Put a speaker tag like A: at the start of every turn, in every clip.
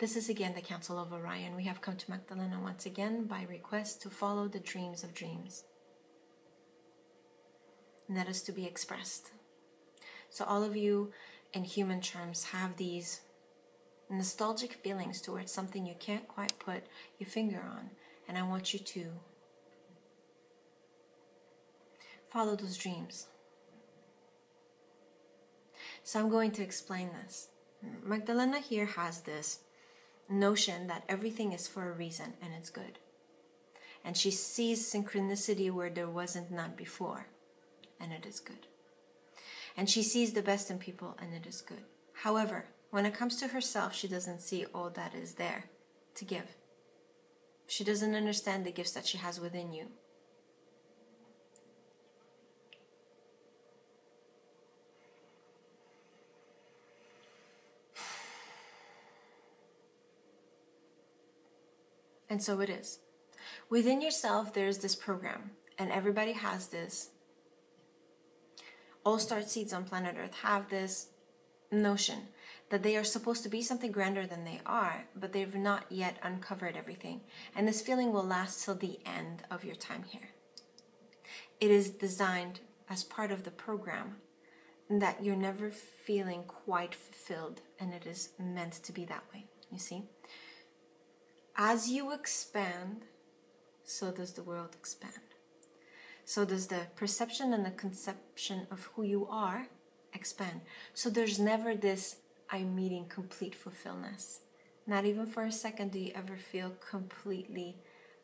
A: This is again the Council of Orion. We have come to Magdalena once again by request to follow the dreams of dreams. And that is to be expressed. So all of you in human terms have these nostalgic feelings towards something you can't quite put your finger on. And I want you to follow those dreams. So I'm going to explain this. Magdalena here has this notion that everything is for a reason and it's good. And she sees synchronicity where there wasn't none before, and it is good. And she sees the best in people, and it is good. However, when it comes to herself, she doesn't see all that is there to give. She doesn't understand the gifts that she has within you. And so it is. Within yourself, there's this program, and everybody has this. All star seeds on planet Earth have this notion that they are supposed to be something grander than they are, but they've not yet uncovered everything. And this feeling will last till the end of your time here. It is designed as part of the program that you're never feeling quite fulfilled, and it is meant to be that way, you see? As you expand, so does the world expand. So does the perception and the conception of who you are expand. So there's never this, I'm meeting complete fulfillment. Not even for a second do you ever feel completely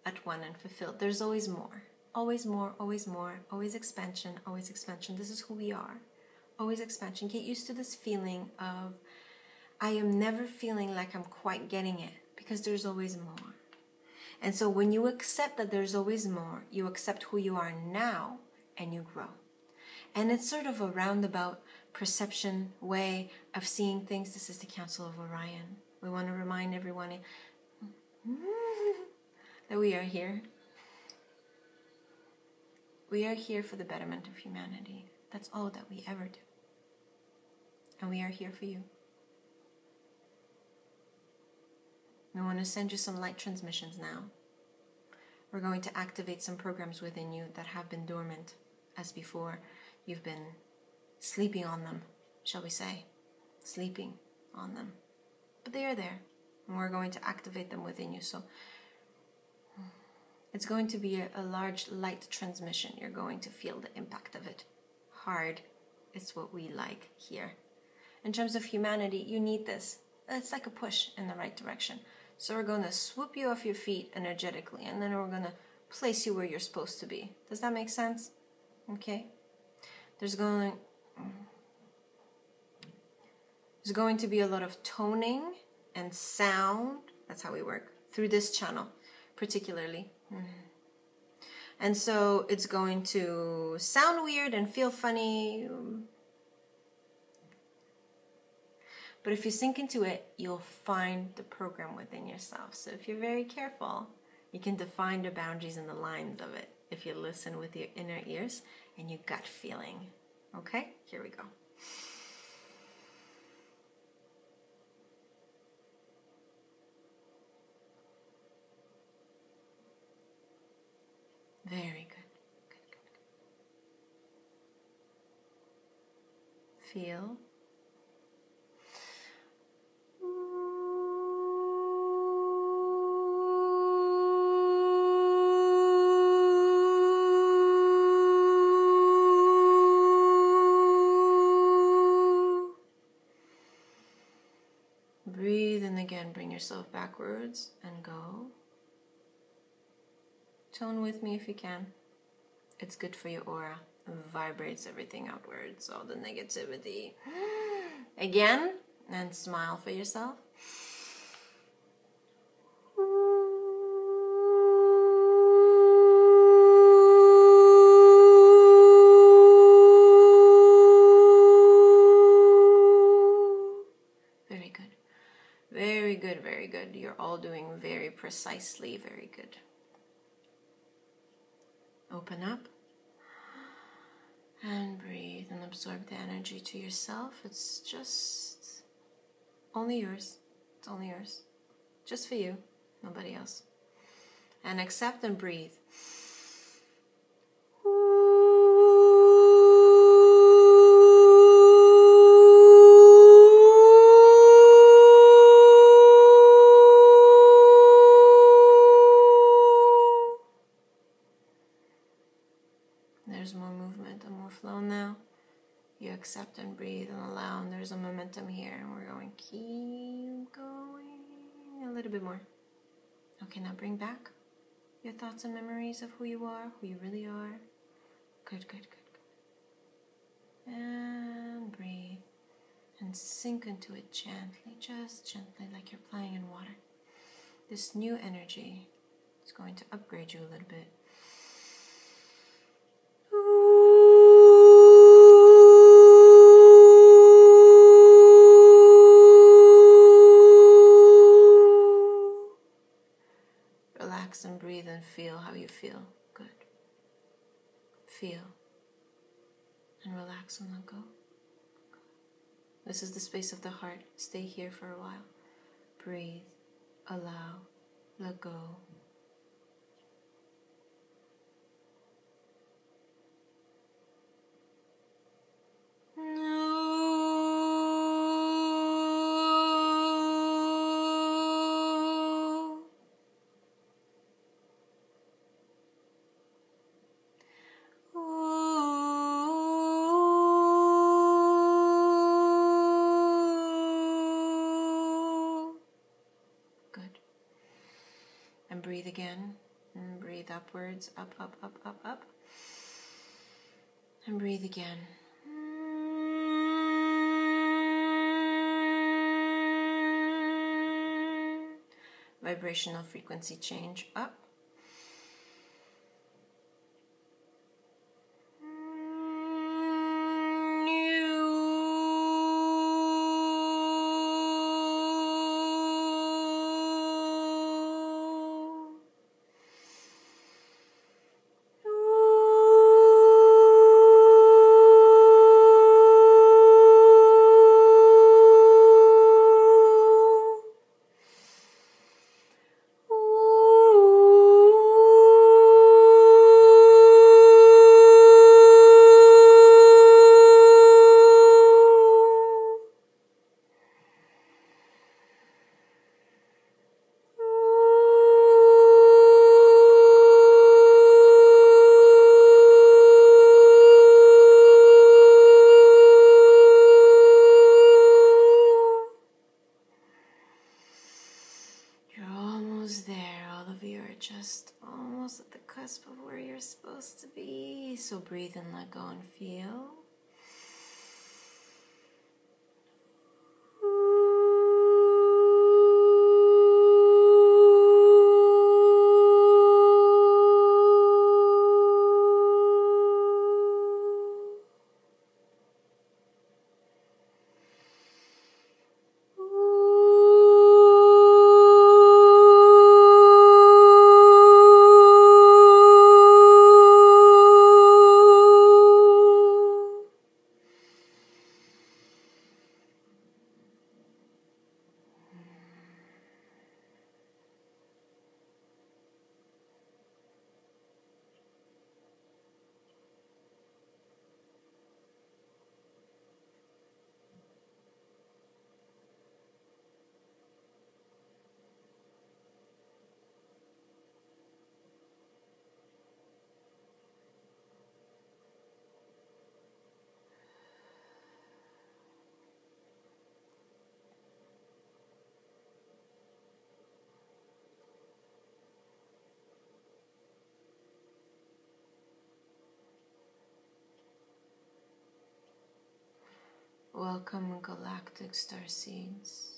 A: at one and fulfilled. There's always more. Always more, always more, always expansion, always expansion. This is who we are. Always expansion. Get used to this feeling of, I am never feeling like I'm quite getting it, because there's always more. And so when you accept that there's always more, you accept who you are now and you grow. And it's sort of a roundabout perception way of seeing things. This is the Council of Orion. We want to remind everyone that we are here. We are here for the betterment of humanity. That's all that we ever do. And we are here for you. We want to send you some light transmissions now. We're going to activate some programs within you that have been dormant, as before. You've been sleeping on them, shall we say. Sleeping on them. But they are there, and we're going to activate them within you. So it's going to be a large light transmission. You're going to feel the impact of it. Hard is what we like here. In terms of humanity, you need this. It's like a push in the right direction. So we're going to swoop you off your feet energetically, and then we're going to place you where you're supposed to be. Does that make sense? Okay. There's going to be a lot of toning and sound. That's how we work. Through this channel, particularly. And so it's going to sound weird and feel funny. But if you sink into it, you'll find the program within yourself. So if you're very careful, you can define the boundaries and the lines of it if you listen with your inner ears and your gut feeling. Okay? Here we go. Very good. Good, good, good. Feel. Breathe, and again bring yourself backwards and go. Tone with me if you can. It's good for your aura. It vibrates everything outwards, all the negativity. Again, and smile for yourself. Very good. Very good, very good. You're all doing very precisely, very good. Open up and breathe and absorb the energy to yourself. It's just only yours. It's only yours. Just for you, nobody else. And accept and breathe. There's more movement and more flow now. You accept and breathe and allow, and there's a momentum here, and we're going, keep going, a little bit more. Okay, now bring back your thoughts and memories of who you are, who you really are. Good, good, good, good. And breathe, and sink into it gently, just gently, like you're playing in water. This new energy is going to upgrade you a little bit. Relax and breathe and feel how you feel. Good. Feel. And relax and let go. This is the space of the heart. Stay here for a while. Breathe. Allow. Let go. And breathe again, and breathe upwards, up, up, up, up, up, and breathe again. Vibrational frequency change up. Just almost at the cusp of where you're supposed to be. So breathe and let go and feel. Welcome, galactic star seeds.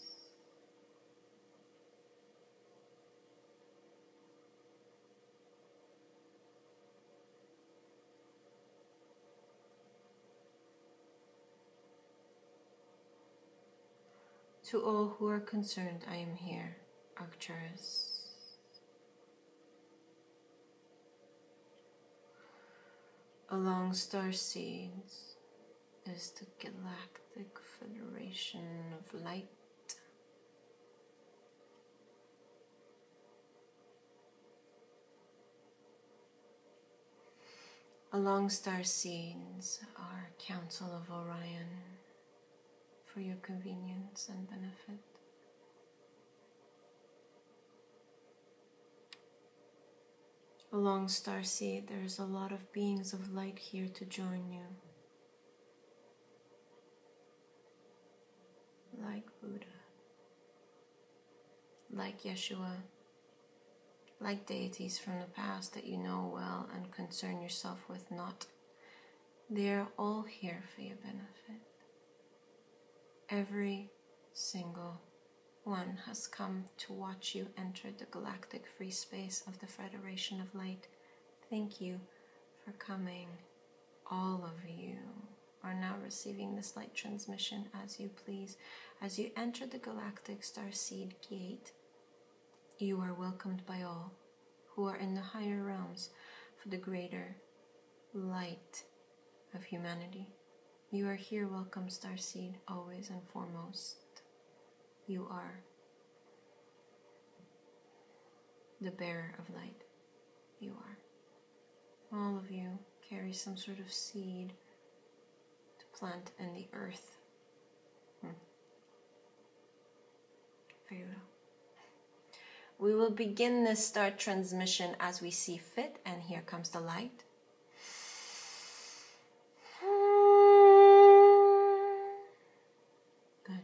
A: To all who are concerned, I am here, Arcturis. Along star seeds is the Galactic Federation of Light. Along star seeds are Council of Orion for your convenience and benefit. Along starseed, there's a lot of beings of light here to join you. Like Buddha, like Yeshua, like deities from the past that you know well and concern yourself with not. They are all here for your benefit. Every single one has come to watch you enter the galactic free space of the Federation of Light. Thank you for coming. All of you are now receiving this light transmission as you please. As you enter the galactic starseed gate, you are welcomed by all who are in the higher realms for the greater light of humanity. You are here, welcome starseed, always and foremost. You are the bearer of light. You are. All of you carry some sort of seed to plant in the earth. Very well. We will begin this start transmission as we see fit, and here comes the light. Good.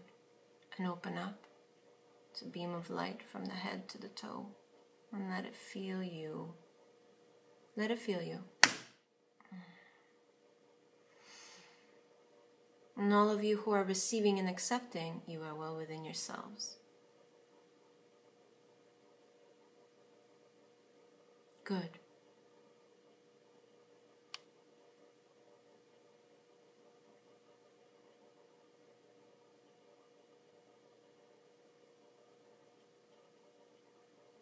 A: And open up. It's a beam of light from the head to the toe. And let it feel you. Let it feel you. And all of you who are receiving and accepting, you are well within yourselves. Good.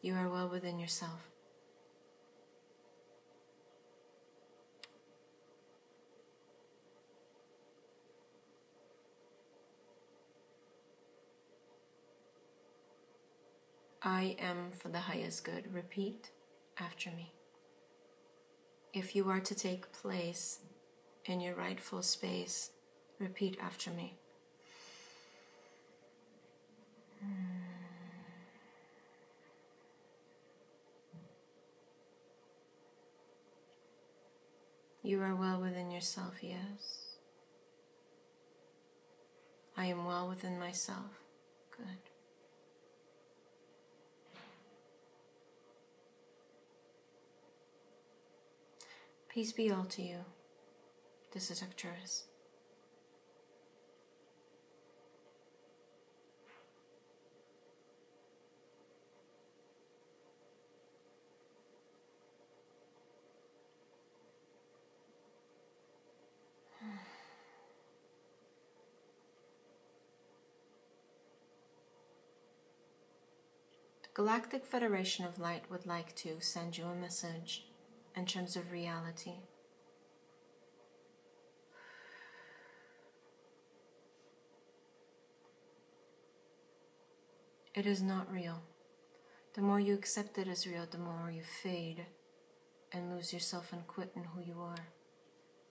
A: You are well within yourself. I am for the highest good. Repeat after me. If you are to take place in your rightful space, repeat after me. You are well within yourself, yes. I am well within myself. Good. Peace be all to you. This is Arcturis. The Galactic Federation of Light would like to send you a message in terms of reality. It is not real. The more you accept it as real, the more you fade and lose yourself and quit in who you are.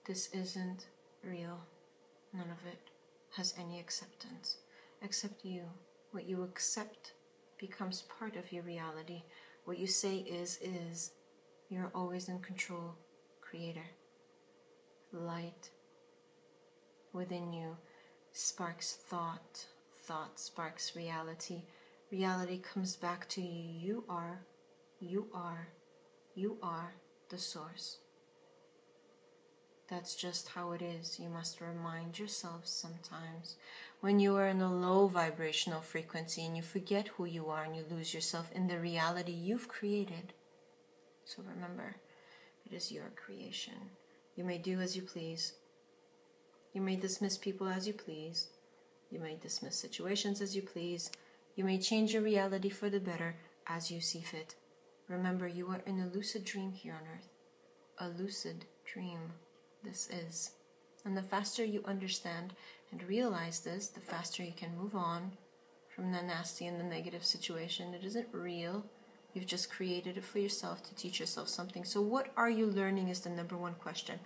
A: This isn't real. None of it has any acceptance, except you. What you accept becomes part of your reality. What you say is. You're always in control, creator. Light within you sparks thought. Thought sparks reality. Reality comes back to you. You are the source. That's just how it is. You must remind yourself sometimes when you are in a low vibrational frequency and you forget who you are and you lose yourself in the reality you've created. So remember, it is your creation. You may do as you please. You may dismiss people as you please. You may dismiss situations as you please. You may change your reality for the better as you see fit. Remember, you are in a lucid dream here on earth. A lucid dream. This is. And the faster you understand and realize this, the faster you can move on from the nasty and the negative situation. It isn't real. You've just created it for yourself to teach yourself something. So what are you learning is the number one question.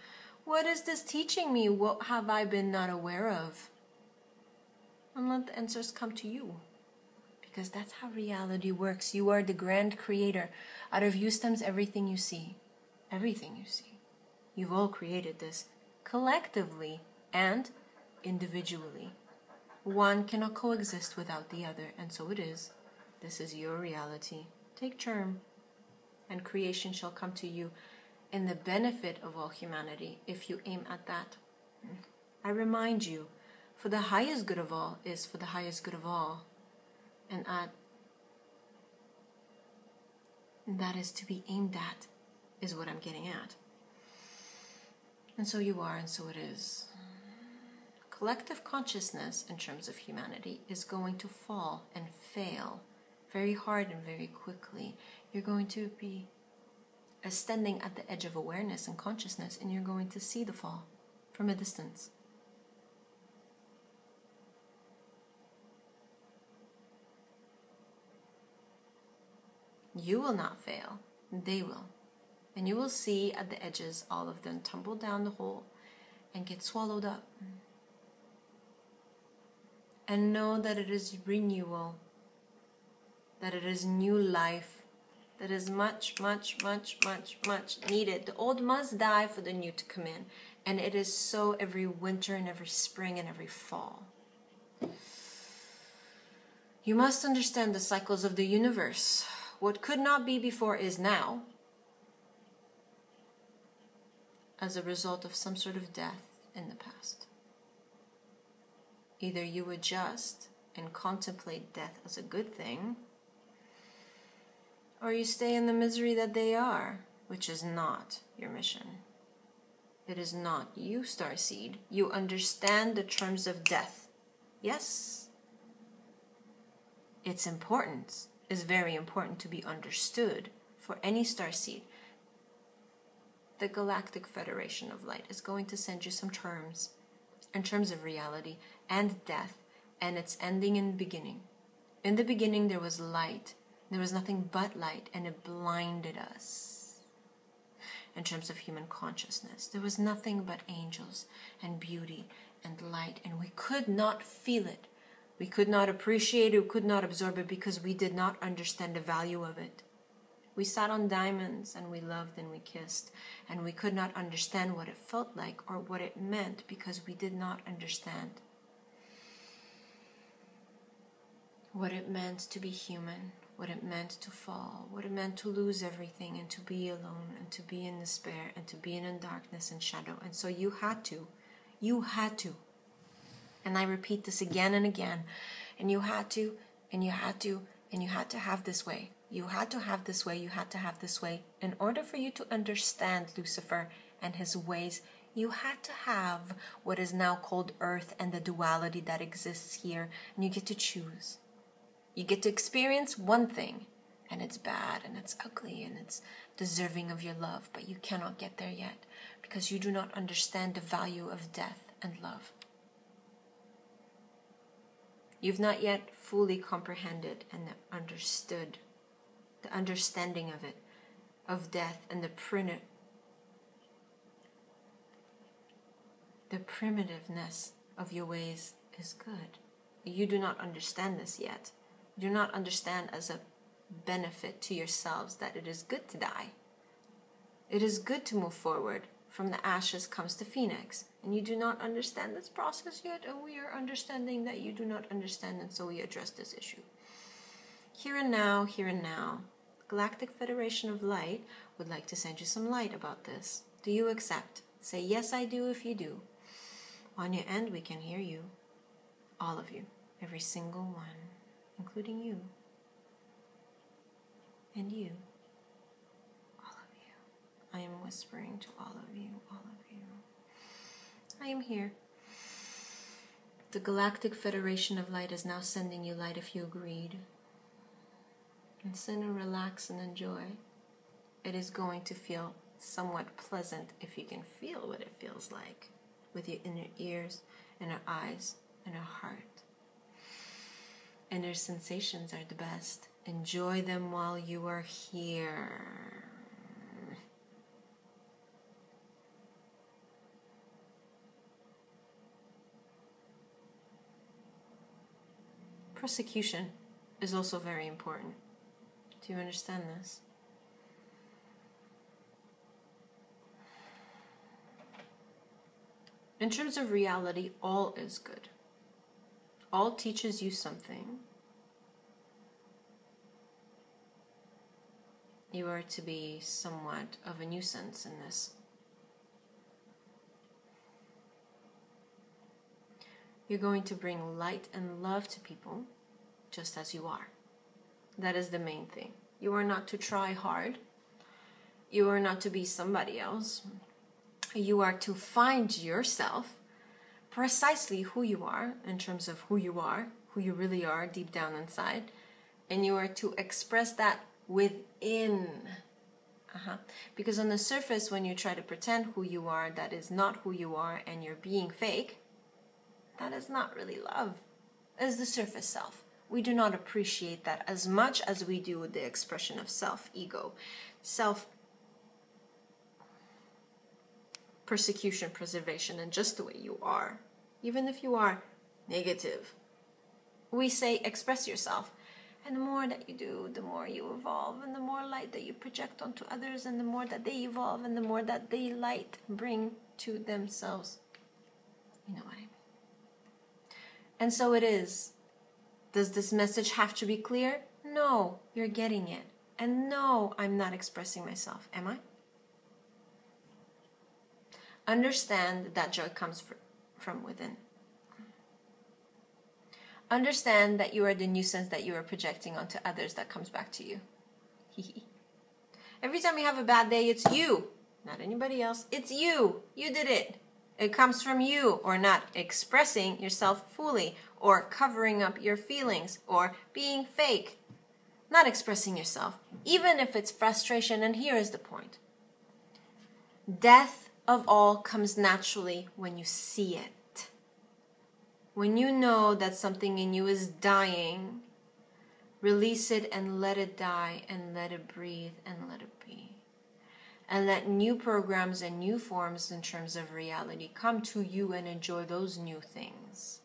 A: What is this teaching me? What have I been not aware of? And let the answers come to you. Because that's how reality works. You are the grand creator. Out of you stems everything you see. Everything you see. You've all created this collectively and individually. One cannot coexist without the other, and so it is. This is your reality. Take charm, and creation shall come to you in the benefit of all humanity if you aim at that. I remind you, for the highest good of all is for the highest good of all, and that is to be aimed at, is what I'm getting at. And so you are, and so it is. Collective consciousness, in terms of humanity, is going to fall and fail very hard and very quickly. You're going to be standing at the edge of awareness and consciousness, and you're going to see the fall from a distance. You will not fail. They will. And you will see at the edges all of them tumble down the hole and get swallowed up. And know that it is renewal, that it is new life, that is much, much, much, much, much needed. The old must die for the new to come in. And it is so every winter and every spring and every fall. You must understand the cycles of the universe. What could not be before is now, as a result of some sort of death in the past. Either you adjust and contemplate death as a good thing, or you stay in the misery that they are, which is not your mission. It is not you, Starseed. You understand the terms of death. Yes. Its importance is very important to be understood for any Starseed. The Galactic Federation of Light is going to send you some terms in terms of reality and death, and its ending in the beginning. In the beginning there was light. There was nothing but light, and it blinded us. In terms of human consciousness, there was nothing but angels and beauty and light, and we could not feel it. We could not appreciate it, we could not absorb it, because we did not understand the value of it. We sat on diamonds, and we loved and we kissed, and we could not understand what it felt like or what it meant, because we did not understand what it meant to be human, what it meant to fall, what it meant to lose everything and to be alone and to be in despair and to be in darkness and shadow. And so you had to, and I repeat this again and again, and you had to, and you had to, and you had to have this way. You had to have this way, you had to have this way. In order for you to understand Lucifer and his ways, you had to have what is now called Earth and the duality that exists here, and you get to choose. You get to experience one thing, and it's bad, and it's ugly, and it's deserving of your love, but you cannot get there yet, because you do not understand the value of death and love. You've not yet fully comprehended and understood the understanding of it, of death, and the primitiveness of your ways is good. You do not understand this yet. You do not understand as a benefit to yourselves that it is good to die. It is good to move forward. From the ashes comes the phoenix. And you do not understand this process yet, and we are understanding that you do not understand, and so we address this issue. Here and now, Galactic Federation of Light would like to send you some light about this. Do you accept? Say, yes, I do, if you do. On your end, we can hear you. All of you. Every single one. Including you. And you. All of you. I am whispering to all of you, all of you. I am here. The Galactic Federation of Light is now sending you light if you agreed. And sit and relax and enjoy. It is going to feel somewhat pleasant if you can feel what it feels like with your inner ears, inner eyes, inner heart. Inner sensations are the best. Enjoy them while you are here. Persecution is also very important. Do you understand this? In terms of reality, all is good. All teaches you something. You are to be somewhat of a nuisance in this. You're going to bring light and love to people just as you are. That is the main thing. You are not to try hard. You are not to be somebody else. You are to find yourself, precisely who you are, in terms of who you really are deep down inside, and you are to express that within. Because on the surface, when you try to pretend who you are, that is not who you are, and you're being fake, that is not really love. It's the surface self. We do not appreciate that as much as we do with the expression of self-ego, self-persecution, preservation, and just the way you are. Even if you are negative, we say express yourself. And the more that you do, the more you evolve, and the more light that you project onto others, and the more that they evolve, and the more that they light bring to themselves. You know what I mean? And so it is. Does this message have to be clear? No, you're getting it. And no, I'm not expressing myself. Am I? Understand that joy comes from within. Understand that you are the nuisance that you are projecting onto others that comes back to you. Every time you have a bad day, it's you, not anybody else. It's you. You did it. It comes from you, or not expressing yourself fully, or covering up your feelings, or being fake. Not expressing yourself, even if it's frustration. And here is the point. Death of all comes naturally when you see it. When you know that something in you is dying, release it and let it die, and let it breathe and let it be. And let new programs and new forms in terms of reality come to you, and enjoy those new things,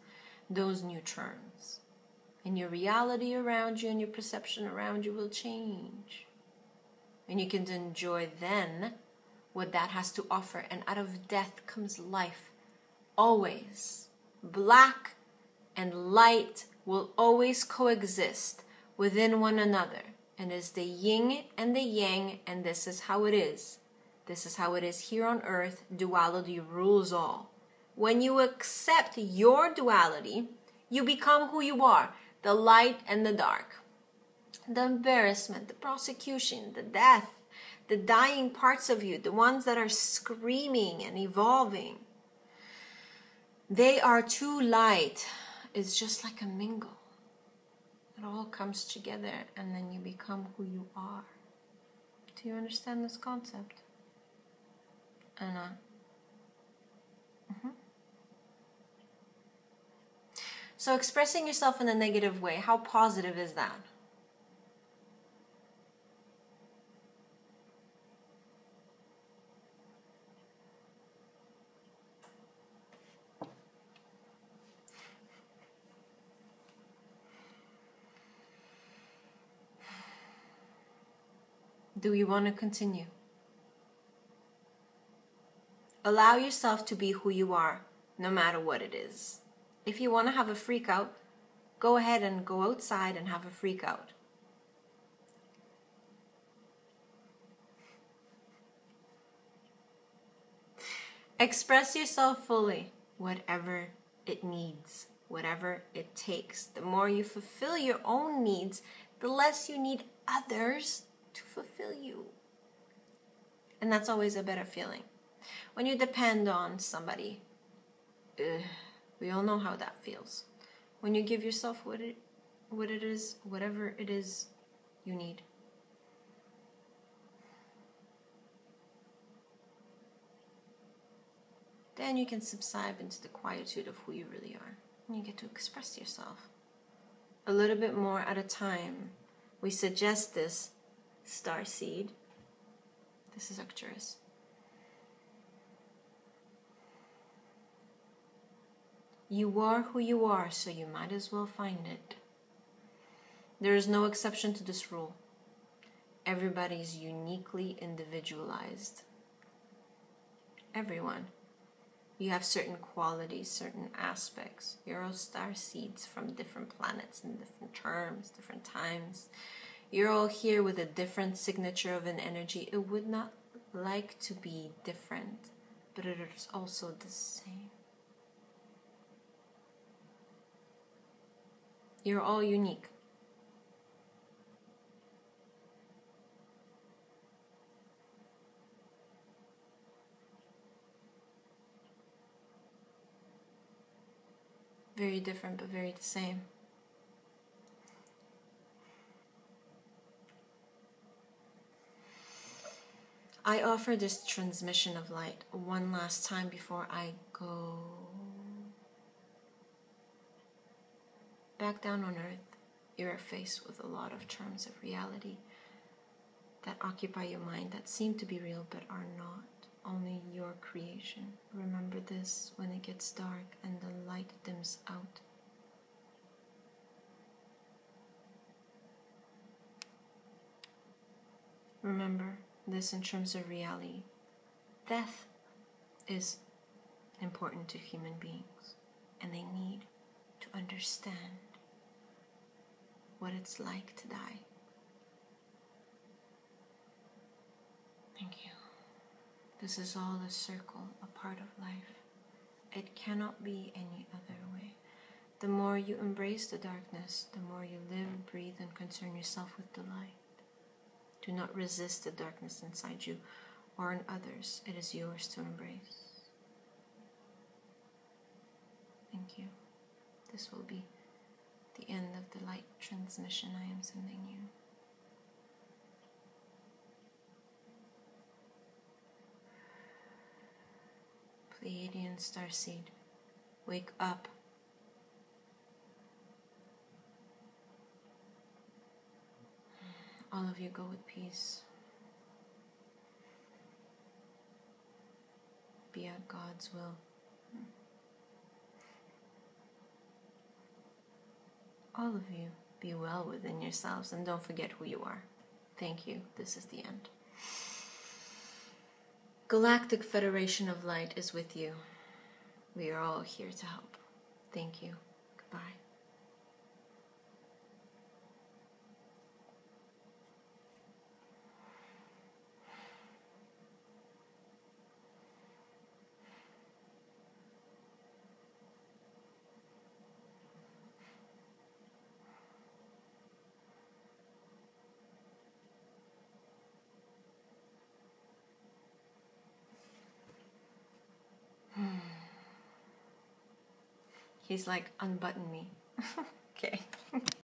A: those new turns. And your reality around you and your perception around you will change. And you can enjoy then what that has to offer. And out of death comes life. Always. Black and light will always coexist within one another. And it's the yin and the yang, and this is how it is. This is how it is here on earth. Duality rules all. When you accept your duality, you become who you are. The light and the dark. The embarrassment, the prosecution, the death, the dying parts of you, the ones that are screaming and evolving. They are too light. It's just like a mingle. It all comes together, and then you become who you are. Do you understand this concept? Anna? So expressing yourself in a negative way, how positive is that? Do you want to continue? Allow yourself to be who you are, no matter what it is. If you want to have a freak out, go ahead and go outside and have a freak out. Express yourself fully, whatever it needs, whatever it takes. The more you fulfill your own needs, the less you need others to fulfill you. And that's always a better feeling. When you depend on somebody, we all know how that feels. When you give yourself whatever it is you need. Then you can subside into the quietude of who you really are. And you get to express yourself a little bit more at a time, we suggest this star seed. This is Arcturis. You are who you are, so you might as well find it. There is no exception to this rule. Everybody is uniquely individualized. Everyone. You have certain qualities, certain aspects. You're all star seeds from different planets in different terms, different times. You're all here with a different signature of an energy. It would not like to be different, but it is also the same. You're all unique. Very different, but very the same. I offer this transmission of light one last time before I go back down on Earth. You're faced with a lot of terms of reality that occupy your mind, that seem to be real but are not. Only your creation. Remember this when it gets dark and the light dims out. Remember this in terms of reality. Death is important to human beings, and they need to understand what it's like to die. Thank you. This is all a circle, a part of life. It cannot be any other way. The more you embrace the darkness, the more you live, breathe, and concern yourself with the light. Do not resist the darkness inside you or in others. It is yours to embrace. Thank you. This will be the end of the light transmission I am sending you. Pleiadian starseed, wake up. All of you go with peace. Be at God's will. All of you, be well within yourselves and don't forget who you are. Thank you. This is the end. Galactic Federation of Light is with you. We are all here to help. Thank you. Goodbye. He's like, unbutton me. Okay.